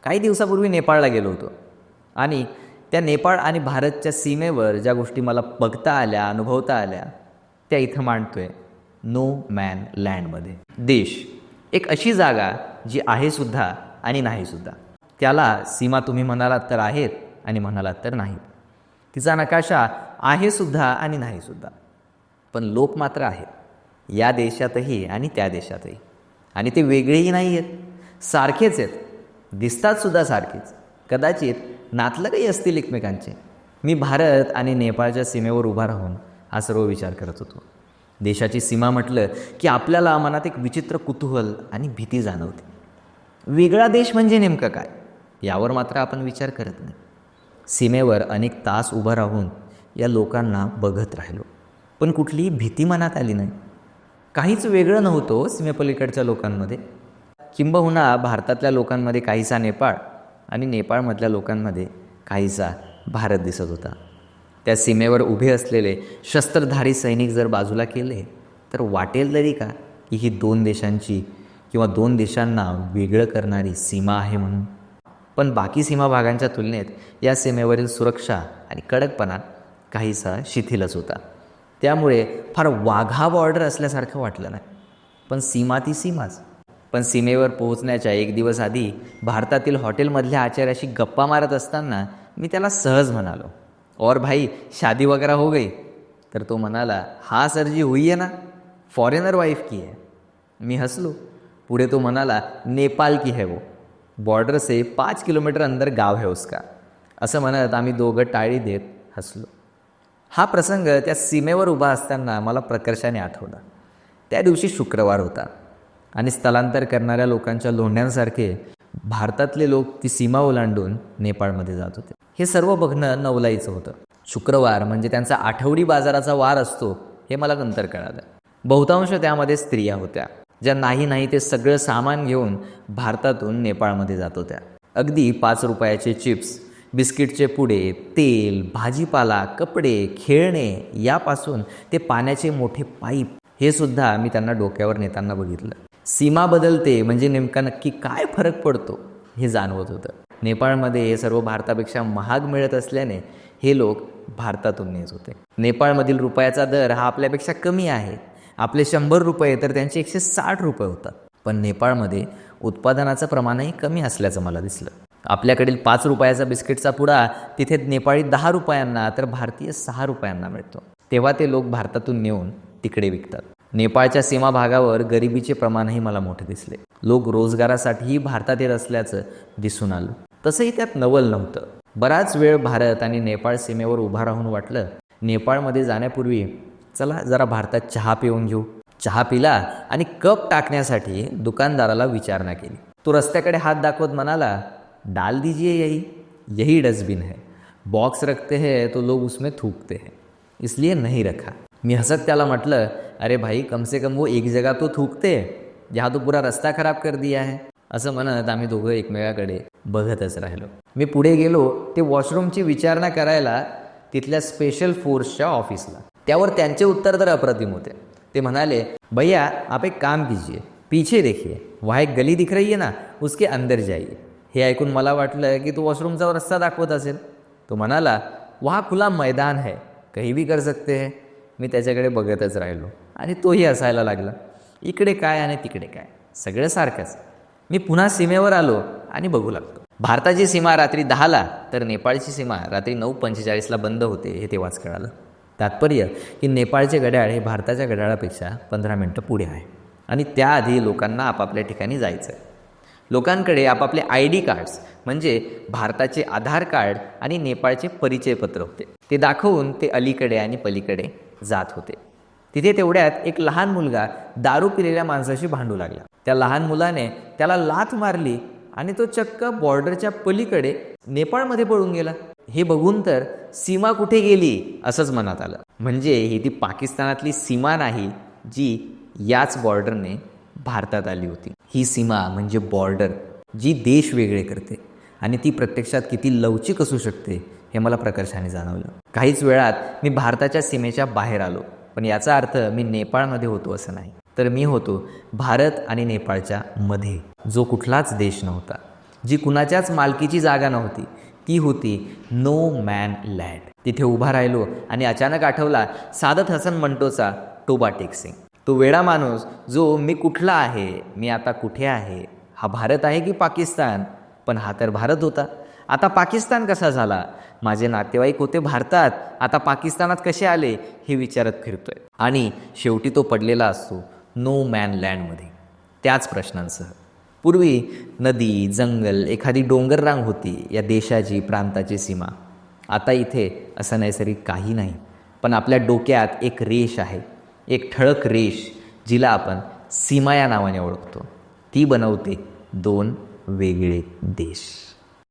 काही दिवसापूर्वी नेपाळला गेलो होतो आणि त्या नेपाळ आणि भारतच्या सीमेवर ज्या गोष्टी मला बघता आल्या, अनुभवता आल्या, त्या इथं मांडतोय नो मॅन लँडमध्ये. देश एक अशी जागा जी आहेसुद्धा आणि नाहीसुद्धा. त्याला सीमा तुम्ही म्हणालात तर आहेत आणि म्हणालात तर नाहीत. तिचा नकाशा आहेसुद्धा आणि नाहीसुद्धा. पण लोक मात्र आहेत, या देशातही आणि त्या देशातही. आणि ते वेगळेही नाही आहेत, सारखेच आहेत, दिसतातसुद्धा सारखेच. कदाचित नातलगही असतील एकमेकांचे. मी भारत आणि नेपाळच्या सीमेवर उभा राहून हा सर्व विचार करत होतो. देशाची सीमा म्हटलं की आपल्याला मनात एक विचित्र कुतूहल आणि भीती जाणवते. वेगळा देश म्हणजे नेमकं काय, यावर मात्र आपण विचार करत नाही. सीमेवर अनेक तास उभं राहून या लोकांना बघत राहिलो, पण कुठलीही भीती मनात आली नाही. काहीच वेगळं नव्हतं सीमेपलीकडच्या लोकांमध्ये. किंबहुना भारतातल्या लोकांमध्ये काहीसा नेपाळ आणि नेपाळमधल्या लोकांमध्ये काहीसा भारत दिसत होता. त्या सीमेवर उभे असलेले शस्त्रधारी सैनिक जर बाजूला केले तर वाटेल तरी का की ही दोन देशांची किंवा दोन देशांना वेगळं करणारी सीमा आहे म्हणून. पण बाकी सीमा भागांच्या तुलनेत या सीमेवरील सुरक्षा आणि कडकपणा काहीसा शिथिलच होता. त्यामुळे फार वाघा बॉर्डर असल्यासारखं वाटलं नाही. पण सीमा ती सीमाच. पण सीमेवर पोहोचण्याच्या एक दिवस आधी भारतातील हॉटेलमधल्या आचार्याशी गप्पा मारत असताना मी त्याला सहज म्हणालो, और भाई शादी वगैरह हो गई? तर तो म्हणाला, हाँ सर जी हुई है ना, फॉरेनर वाइफ की है. मी हसलो. पुढे तो म्हणाला, नेपाल की है वो, बॉर्डर से 5 किलोमीटर अंदर गाव है उसका. असं म्हणत आम्ही दोघं टाळी देत हसलो. हा प्रसंग त्या सीमेवर उभा असताना मला प्रकर्षाने आठवला. त्या दिवशी शुक्रवार होता आणि स्थलांतर करणाऱ्या लोकांच्या लोंढ्यांसारखे भारतातले लोक ती सीमा ओलांडून नेपाळमध्ये जात होते. हे सर्व बघणं नवलाईचं होतं. शुक्रवार म्हणजे त्यांचा आठवडी बाजाराचा वार असतो हे मला नंतर कळालं. बहुतांश त्यामध्ये स्त्रिया होत्या, ज्या नाही ते सगळं सामान घेऊन भारतातून नेपाळमध्ये जात होत्या. अगदी 5 रुपयाचे चिप्स, बिस्किटचे पुडे, तेल, भाजीपाला, कपडे, खेळणे यापासून ते पाण्याचे मोठे पाईप हे सुद्धा मी त्यांना डोक्यावर नेताना बघितलं. सीमा बदलते म्हणजे नेमका नक्की काय फरक पडतो हे जाणवत होतं. नेपाळमध्ये हे सर्व भारतापेक्षा महाग मिळत असल्याने हे लोक भारतातून नेत होते. नेपाळमधील रुपयाचा दर हा आपल्यापेक्षा कमी आहे. आपले 100 रुपये तर त्यांचे 160 रुपये होतात. पण नेपाळमध्ये उत्पादनाचं प्रमाणही कमी असल्याचं मला दिसलं. आपल्याकडील 5 रुपयाचा बिस्किटचा पुडा तिथे नेपाळी 10 रुपयांना तर भारतीय 6 रुपयांना मिळतो. तेव्हा ते लोक भारतातून नेऊन तिकडे विकतात. नेपाळच्या सीमा भागावर गरिबीचे प्रमाणही मला मोठे दिसले. लोक रोजगारासाठीही भारतात येत असल्याचं दिसून आलं. तसंही त्यात नवल नव्हतं. बराच वेळ भारत आणि नेपाळ सीमेवर उभा राहून वाटलं, नेपाळमध्ये जाण्यापूर्वी चला जरा भारतात चहा पिऊन घेऊ. चहा पिला आणि कप टाकण्यासाठी दुकानदाराला विचारणा केली. तो रस्त्याकडे हात दाखवत म्हणाला, डाल दीजिए यही डस्टबिन है, बॉक्स रखते हैं तो लोग उसमें थूकते हैं, इसलिए नहीं रखा. मी हसत त्याला म्हटलं, अरे भाई कम से कम वो एक जगह तो थूकते हैं, जहाँ तो पूरा रस्ता खराब कर दिया है. असं म्हणत आम्ही दोघं एकमेकाकडे बघतच राहिलो. मी पुढे गेलो ते वॉशरूमची विचारणा करायला तिथल्या स्पेशल फोर्सच्या ऑफिसला. त्यावर त्यांचे उत्तर तर अप्रतिम होते. ते म्हणाले, भैया आप एक काम कीजिए, पीछे देखिए, वहाँ एक गली दिख रही है ना, उसके अंदर जाइए. हे ऐकून मला वाटलं की तो वॉशरूमचा रस्ता दाखवत असेल. तो म्हणाला, वहाँ खुला मैदान है, कहीं भी कर सकते हैं. मी त्याच्याकडे बघतच राहिलो आणि तोही हसायला लागला. इकडे काय आणि तिकडे काय, सगळं सारखंच. मी पुन्हा सीमेवर आलो आणि बघू लागतो. भारताची सीमा रात्री 10ला तर नेपाळची सीमा रात्री 9:45ला बंद होते हे तेव्हाच कळालं. तात्पर्य की नेपाळचे घड्याळ हे भारताच्या घड्याळापेक्षा 15 मिनटं पुढे आहे आणि त्याआधी लोकांना आपापल्या ठिकाणी जायचं आहे. लोकांकडे आपापले ID कार्ड्स म्हणजे भारताचे आधार कार्ड आणि नेपाळचे परिचयपत्र होते. ते दाखवून ते अलीकडे आणि पलीकडे जात होते. तिथे तेवढ्यात एक लहान मुलगा दारू पिलेल्या माणसाशी भांडू लागला. त्या लहान मुलाने त्याला लाथ मारली आणि तो चक्क बॉर्डरच्या पलीकडे नेपाळमध्ये पळून गेला. हे बघून तर सीमा कुठे गेली असंच मनात आलं. म्हणजे ही ती पाकिस्तानातली सीमा नाही जी याच बॉर्डरने भारतात आली होती. ही सीमा म्हणजे बॉर्डर जी देश वेगळे करते आणि ती प्रत्यक्षात किती लवचिक असू शकते हे मला प्रकर्षाने जाणवलं. काहीच वेळात मी भारताच्या सीमेच्या बाहेर आलो. पण याचा अर्थ मी नेपाळमध्ये होतो असं नाही, तर मी होतो भारत आणि नेपाळच्या मध्ये, जो कुठलाच देश नव्हता. जी कुणाच्याच मालकीची जागा नव्हती, ती होती नो मॅन लँड. तिथे उभा राहिलो आणि अचानक आठवला सादत हसन मंटोचा टोबा टेक सिंग. तो वेडा माणूस जो मी कुठला आहे, मी आता कुठे आहे, हा भारत आहे की पाकिस्तान, पण हा तर भारत होता. आता पाकिस्तान कसा झाला, माझे नातेवाईक होते भारतात, आता पाकिस्तानात कसे आले, हे विचारत फिरतोय. आणि शेवटी तो पडलेला असतो नो मॅन लँडमध्ये त्याच प्रश्नांसह. पूर्वी नदी, जंगल, एखादी डोंगररांग होती या देशाची, प्रांताची सीमा. आता इथे असं नैसर्गिक काही नाही, पण आपल्या डोक्यात एक रेष आहे, एक ठळक रेष, जिला आपण सीमा या नावाने ओळखतो. ती बनवते दोन वेगळे देश.